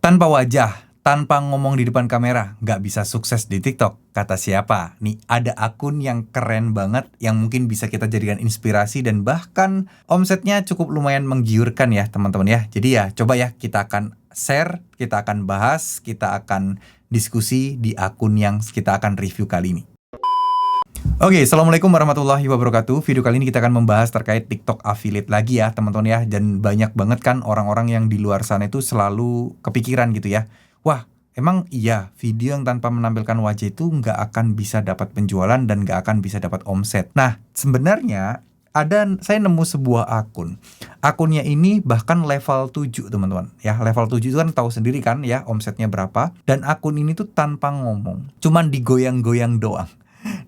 Tanpa wajah, tanpa ngomong di depan kamera, nggak bisa sukses di TikTok. Kata siapa? Nih, ada akun yang keren banget, yang mungkin bisa kita jadikan inspirasi dan bahkan omsetnya cukup lumayan menggiurkan ya teman-teman ya. Jadi ya, coba ya kita akan share, kita akan bahas, kita akan diskusi di akun yang kita akan review kali ini. Oke, Assalamualaikum warahmatullahi wabarakatuh. Video kali ini kita akan membahas terkait TikTok affiliate lagi ya teman-teman ya. Dan banyak banget kan orang-orang yang di luar sana itu selalu kepikiran gitu ya. Wah, emang iya video yang tanpa menampilkan wajah itu nggak akan bisa dapat penjualan dan nggak akan bisa dapat omset. Nah, sebenarnya saya nemu sebuah akun. Akunnya ini bahkan level 7 teman-teman ya. Level 7 itu kan tahu sendiri kan ya omsetnya berapa. Dan akun ini tuh tanpa ngomong, cuman digoyang-goyang doang.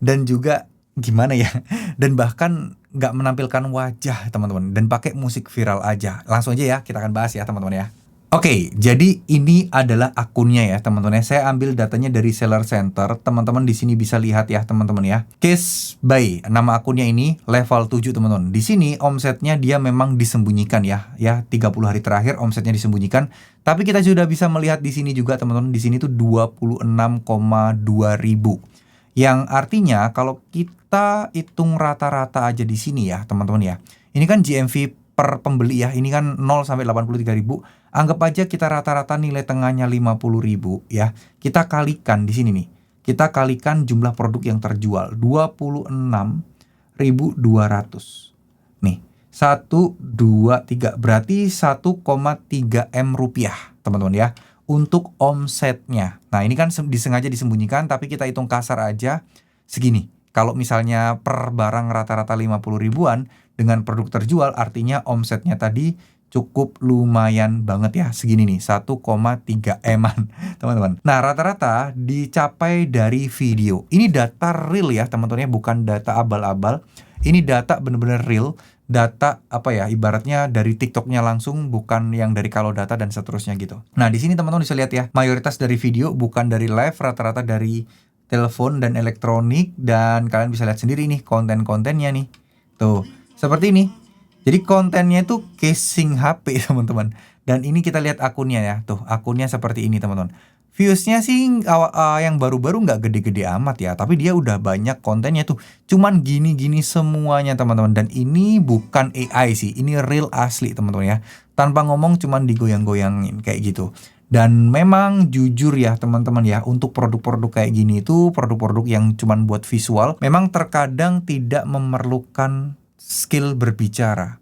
Dan juga gimana ya, dan bahkan nggak menampilkan wajah teman-teman, dan pakai musik viral aja. Langsung aja ya kita akan bahas ya teman-teman ya. Oke, jadi ini adalah akunnya ya teman-teman ya. Saya ambil datanya dari Seller Center. Teman-teman di sini bisa lihat ya teman-teman ya. Case Buy, nama akunnya ini level 7 teman-teman. Di sini omsetnya dia memang disembunyikan ya. Ya, 30 hari terakhir omsetnya disembunyikan. Tapi kita sudah bisa melihat di sini juga teman-teman. Di sini tuh 26,2 ribu. Yang artinya kalau kita hitung rata-rata aja di sini ya teman-teman ya. Ini kan GMV per pembeli ya. Ini kan 0 sampai 83 ribu. Anggap aja kita rata-rata nilai tengahnya 50 ribu ya. Kita kalikan di sini nih. Kita kalikan jumlah produk yang terjual 26.200. Nih, 1, 2, 3. Berarti 1,3 M rupiah teman-teman ya. Untuk omsetnya. Nah ini kan disengaja disembunyikan, tapi kita hitung kasar aja segini. Kalau misalnya per barang rata-rata 50 ribuan dengan produk terjual, artinya omsetnya tadi cukup lumayan banget ya. Segini nih, 1,3 M-an teman-teman. Nah rata-rata dicapai dari video. Ini data real ya teman-teman ya, bukan data abal-abal. Ini data bener-bener real. Data apa ya, ibaratnya dari TikToknya langsung, bukan yang dari kalau data dan seterusnya gitu. Nah di sini teman-teman bisa lihat ya, mayoritas dari video, bukan dari live, rata-rata dari telepon dan elektronik. Dan kalian bisa lihat sendiri nih konten-kontennya nih. Tuh, seperti ini. Jadi kontennya itu casing HP teman-teman. Dan ini kita lihat akunnya ya. Tuh, akunnya seperti ini teman-teman. Viewsnya sih yang baru-baru nggak gede-gede amat ya, tapi dia udah banyak kontennya tuh. Cuman gini-gini semuanya teman-teman. Dan ini bukan AI sih, ini real asli teman-teman ya. Tanpa ngomong cuman digoyang-goyangin kayak gitu. Dan memang jujur ya teman-teman ya, untuk produk-produk kayak gini itu produk-produk yang cuman buat visual, memang terkadang tidak memerlukan skill berbicara.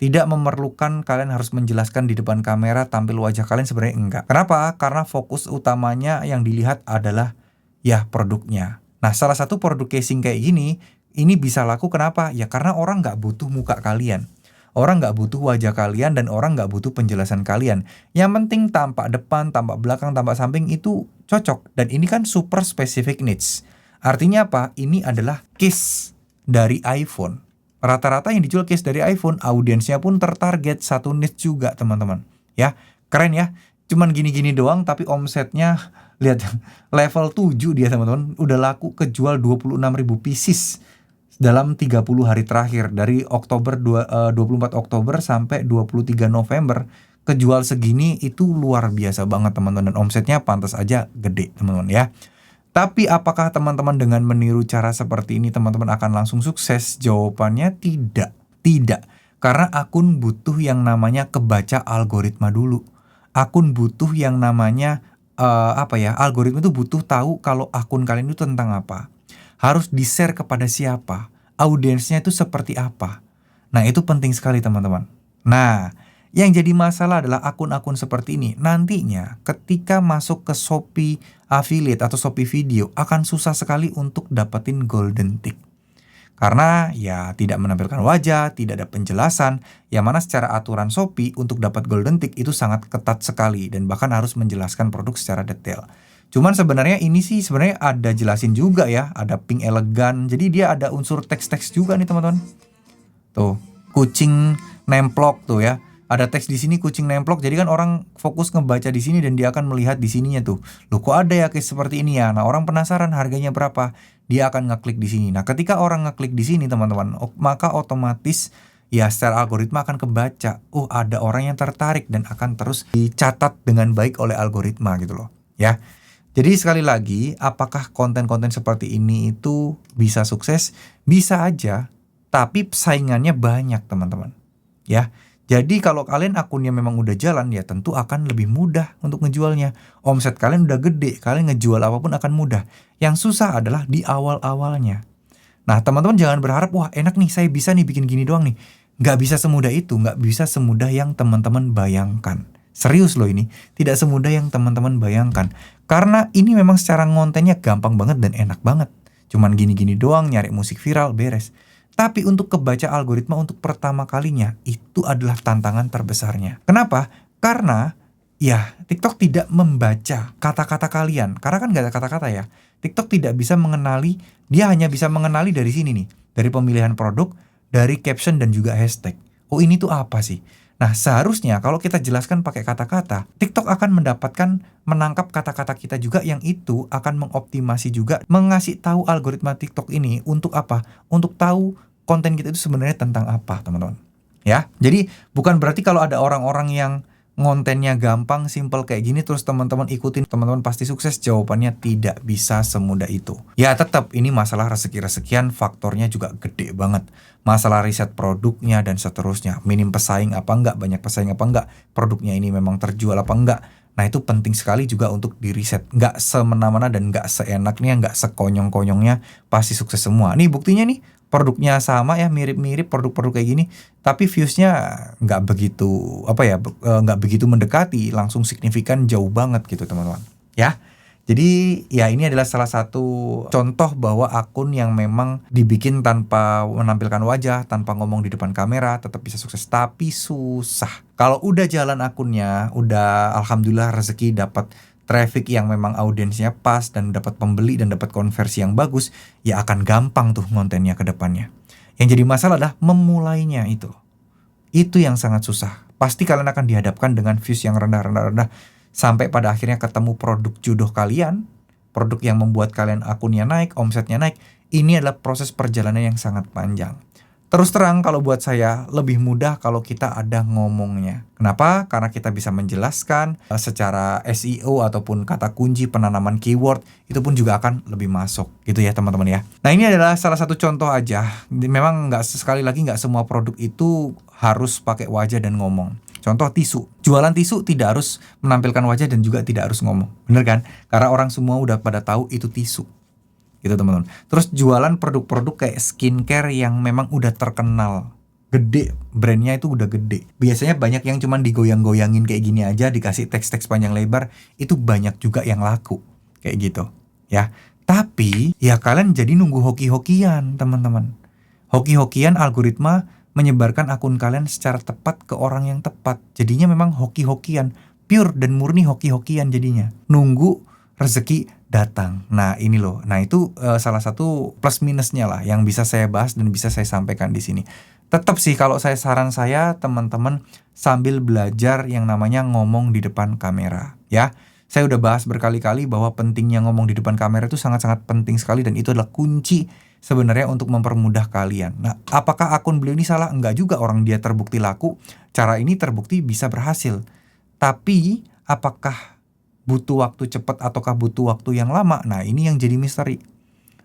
Tidak memerlukan kalian harus menjelaskan di depan kamera, tampil wajah kalian, sebenarnya enggak. Kenapa? Karena fokus utamanya yang dilihat adalah ya produknya. Nah salah satu produk casing kayak gini, ini bisa laku kenapa? Ya karena orang nggak butuh muka kalian. Orang nggak butuh wajah kalian dan orang nggak butuh penjelasan kalian. Yang penting tampak depan, tampak belakang, tampak samping itu cocok. Dan ini kan super specific needs. Artinya apa? Ini adalah case dari iPhone. Rata-rata yang dijual case dari iPhone, audiensnya pun tertarget satu niche juga teman-teman. Ya, keren ya. Cuman gini-gini doang tapi omsetnya lihat level 7 dia teman-teman. Udah laku kejual 26.000 pieces dalam 30 hari terakhir. Dari 24 Oktober sampai 23 November. Kejual segini itu luar biasa banget teman-teman. Dan omsetnya pantas aja gede teman-teman ya. Tapi apakah teman-teman dengan meniru cara seperti ini teman-teman akan langsung sukses? Jawabannya tidak. Tidak. Karena akun butuh yang namanya kebaca algoritma dulu. Akun butuh yang namanya algoritma itu butuh tahu kalau akun kalian itu tentang apa. Harus di-share kepada siapa. Audiensnya itu seperti apa. Nah itu penting sekali teman-teman. Nah yang jadi masalah adalah akun-akun seperti ini. Nantinya ketika masuk ke Shopee affiliate atau Shopee video akan susah sekali untuk dapetin golden tick. Karena ya tidak menampilkan wajah, tidak ada penjelasan. Yang mana secara aturan Shopee untuk dapat golden tick itu sangat ketat sekali. Dan bahkan harus menjelaskan produk secara detail. Cuman sebenarnya ini sih sebenarnya ada jelasin juga ya. Ada pink elegan. Jadi dia ada unsur teks-teks juga nih teman-teman. Tuh, kucing nemplok tuh ya. Ada teks di sini kucing nemplok, jadi kan orang fokus ngebaca di sini dan dia akan melihat di sininya tuh. Loh kok ada ya case seperti ini ya? Nah orang penasaran harganya berapa? Dia akan ngeklik di sini. Nah ketika orang ngeklik di sini teman-teman, maka otomatis ya secara algoritma akan kebaca, oh ada orang yang tertarik dan akan terus dicatat dengan baik oleh algoritma gitu loh, ya. Jadi sekali lagi, apakah konten-konten seperti ini itu bisa sukses? Bisa aja, tapi saingannya banyak teman-teman, ya. Jadi kalau kalian akunnya memang udah jalan, ya tentu akan lebih mudah untuk ngejualnya. Omset kalian udah gede, kalian ngejual apapun akan mudah. Yang susah adalah di awal-awalnya. Nah teman-teman jangan berharap, wah enak nih saya bisa nih bikin gini doang nih. Nggak bisa semudah itu, nggak bisa semudah yang teman-teman bayangkan. Serius loh ini, tidak semudah yang teman-teman bayangkan. Karena ini memang secara ngontennya gampang banget dan enak banget. Cuman gini-gini doang, nyari musik viral, beres. Tapi untuk kebaca algoritma untuk pertama kalinya, itu adalah tantangan terbesarnya. Kenapa? Karena ya TikTok tidak membaca kata-kata kalian. Karena kan gak ada kata-kata ya. TikTok tidak bisa mengenali, dia hanya bisa mengenali dari sini nih. Dari pemilihan produk, dari caption dan juga hashtag. Oh ini tuh apa sih? Nah seharusnya kalau kita jelaskan pakai kata-kata, TikTok akan menangkap kata-kata kita juga, yang itu akan mengoptimasi juga, mengasih tahu algoritma TikTok ini untuk apa? Untuk tahu konten kita itu sebenarnya tentang apa, teman-teman. Ya, jadi bukan berarti kalau ada orang-orang yang ngontennya gampang, simple kayak gini terus teman-teman ikutin, teman-teman pasti sukses. Jawabannya tidak bisa semudah itu. Ya tetap ini masalah rezeki-rezekian, faktornya juga gede banget. Masalah riset produknya dan seterusnya. Minim pesaing apa enggak, banyak pesaing apa enggak, produknya ini memang terjual apa enggak. Nah itu penting sekali juga untuk diriset. Nggak semena-mena dan nggak seenaknya, nggak sekonyong-konyongnya pasti sukses semua. Nih buktinya nih, produknya sama ya, mirip-mirip produk-produk kayak gini, tapi viewsnya nggak begitu nggak begitu mendekati, langsung signifikan jauh banget gitu teman-teman. Ya, jadi ya ini adalah salah satu contoh bahwa akun yang memang dibikin tanpa menampilkan wajah, tanpa ngomong di depan kamera, tetap bisa sukses, tapi susah. Kalau udah jalan akunnya, udah alhamdulillah rezeki dapat traffic yang memang audiensnya pas dan dapat pembeli dan dapat konversi yang bagus, ya akan gampang tuh kontennya ke depannya. Yang jadi masalah adalah memulainya itu. Itu yang sangat susah. Pasti kalian akan dihadapkan dengan views yang rendah sampai pada akhirnya ketemu produk jodoh kalian, produk yang membuat kalian akunnya naik, omsetnya naik. Ini adalah proses perjalanan yang sangat panjang. Terus terang kalau buat saya lebih mudah kalau kita ada ngomongnya. Kenapa? Karena kita bisa menjelaskan secara SEO ataupun kata kunci, penanaman keyword, itu pun juga akan lebih masuk gitu ya teman-teman ya. Nah ini adalah salah satu contoh aja. Memang sekali lagi nggak semua produk itu harus pakai wajah dan ngomong. Contoh tisu. Jualan tisu tidak harus menampilkan wajah dan juga tidak harus ngomong. Bener kan? Karena orang semua udah pada tahu itu tisu. Gitu teman-teman. Terus jualan produk-produk kayak skincare yang memang udah terkenal, gede, brandnya itu udah gede. Biasanya banyak yang cuman digoyang-goyangin kayak gini aja, dikasih teks-teks panjang lebar, itu banyak juga yang laku kayak gitu ya. Tapi ya kalian jadi nunggu hoki-hokian teman-teman. Hoki-hokian algoritma menyebarkan akun kalian secara tepat ke orang yang tepat. Jadinya memang hoki-hokian, pure dan murni hoki-hokian jadinya. Nunggu rezeki datang. Nah ini loh. Nah itu salah satu plus minusnya lah yang bisa saya bahas dan bisa saya sampaikan di sini. Tetap sih kalau saran saya teman-teman sambil belajar yang namanya ngomong di depan kamera ya. Saya udah bahas berkali-kali bahwa pentingnya ngomong di depan kamera itu sangat-sangat penting sekali, dan itu adalah kunci sebenarnya untuk mempermudah kalian. Nah apakah akun beliau ini salah? Enggak juga, orang dia terbukti laku. Cara ini terbukti bisa berhasil. Tapi apakah butuh waktu cepat ataukah butuh waktu yang lama? Nah ini yang jadi misteri.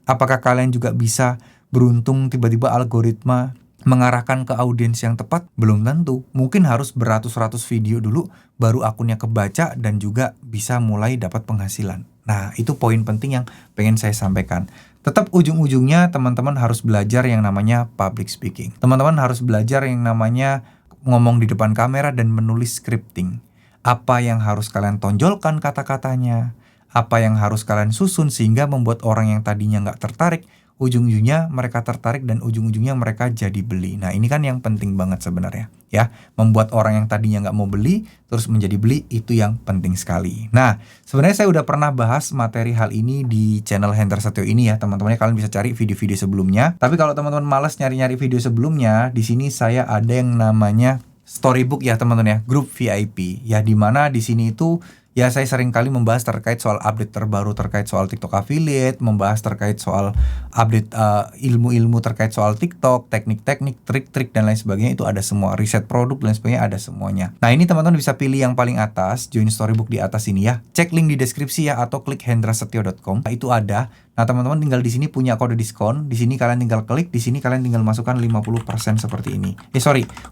Apakah kalian juga bisa beruntung tiba-tiba algoritma mengarahkan ke audiens yang tepat? Belum tentu. Mungkin harus beratus-ratus video dulu baru akunnya kebaca dan juga bisa mulai dapat penghasilan. Nah itu poin penting yang pengen saya sampaikan. Tetap ujung-ujungnya teman-teman harus belajar yang namanya public speaking. Teman-teman harus belajar yang namanya ngomong di depan kamera dan menulis scripting. Apa yang harus kalian tonjolkan kata-katanya, apa yang harus kalian susun sehingga membuat orang yang tadinya nggak tertarik, ujung-ujungnya mereka tertarik dan ujung-ujungnya mereka jadi beli. Nah ini kan yang penting banget sebenarnya ya. Membuat orang yang tadinya nggak mau beli terus menjadi beli, itu yang penting sekali. Nah sebenarnya saya udah pernah bahas materi hal ini di channel Hendra Setio ini ya teman-teman. Kalian bisa cari video-video sebelumnya. Tapi kalau teman-teman malas nyari-nyari video sebelumnya, di sini saya ada yang namanya Storybook ya teman-teman ya, grup VIP ya, dimana di sini itu Ya, saya sering kali membahas terkait soal update terbaru terkait soal TikTok affiliate, membahas terkait soal update ilmu-ilmu terkait soal TikTok, teknik-teknik, trik-trik dan lain sebagainya, itu ada semua. Riset produk dan lain sebagainya ada semuanya. Nah, ini teman-teman bisa pilih yang paling atas, join Storybook di atas ini ya. Cek link di deskripsi ya, atau klik hendrasetio.com. Nah, itu ada. Nah, teman-teman tinggal di sini punya kode diskon. Di sini kalian tinggal klik, di sini kalian tinggal masukkan 50% seperti ini.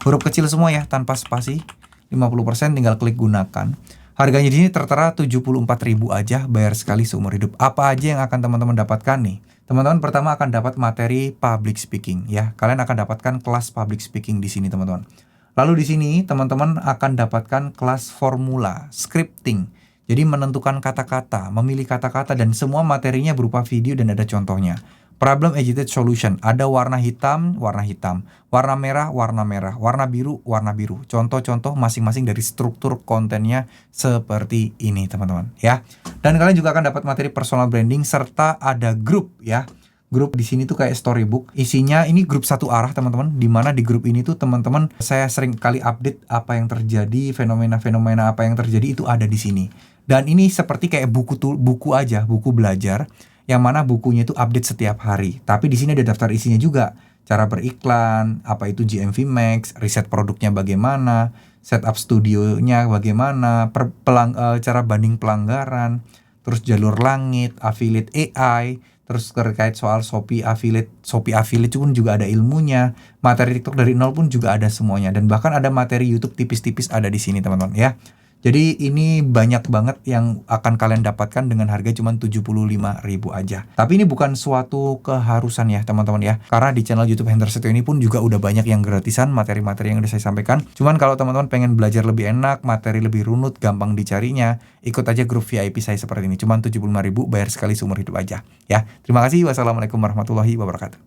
Huruf kecil semua ya, tanpa spasi. 50% tinggal klik gunakan. Harganya di sini tertera 74.000 aja, bayar sekali seumur hidup. Apa aja yang akan teman-teman dapatkan nih? Teman-teman pertama akan dapat materi public speaking ya. Kalian akan dapatkan kelas public speaking di sini, teman-teman. Lalu di sini teman-teman akan dapatkan kelas formula, scripting. Jadi menentukan kata-kata, memilih kata-kata, dan semua materinya berupa video dan ada contohnya. Problem Agitated Solution, ada warna hitam, warna merah, warna biru, contoh-contoh masing-masing dari struktur kontennya seperti ini, teman-teman ya. Dan kalian juga akan dapat materi personal branding serta ada grup ya. Grup di sini tuh kayak storybook, isinya ini grup satu arah, teman-teman, dimana di grup ini tuh teman-teman saya sering kali update apa yang terjadi, fenomena-fenomena apa yang terjadi itu ada di sini. Dan ini seperti kayak buku aja, buku belajar, yang mana bukunya itu update setiap hari. Tapi di sini ada daftar isinya juga. Cara beriklan, apa itu GMV Max, riset produknya bagaimana, setup studionya bagaimana, cara banding pelanggaran, terus jalur langit, affiliate AI, terus terkait soal Shopee affiliate pun juga ada ilmunya. Materi TikTok dari nol pun juga ada semuanya. Dan bahkan ada materi YouTube tipis-tipis ada di sini, teman-teman ya. Jadi ini banyak banget yang akan kalian dapatkan dengan harga cuma 75.000 aja. Tapi ini bukan suatu keharusan ya, teman-teman ya. Karena di channel YouTube Hendra Setio ini pun juga udah banyak yang gratisan, materi-materi yang udah saya sampaikan. Cuman kalau teman-teman pengen belajar lebih enak, materi lebih runut, gampang dicarinya, ikut aja grup VIP saya seperti ini. Cuma 75.000, bayar sekali seumur hidup aja ya. Terima kasih. Wassalamualaikum warahmatullahi wabarakatuh.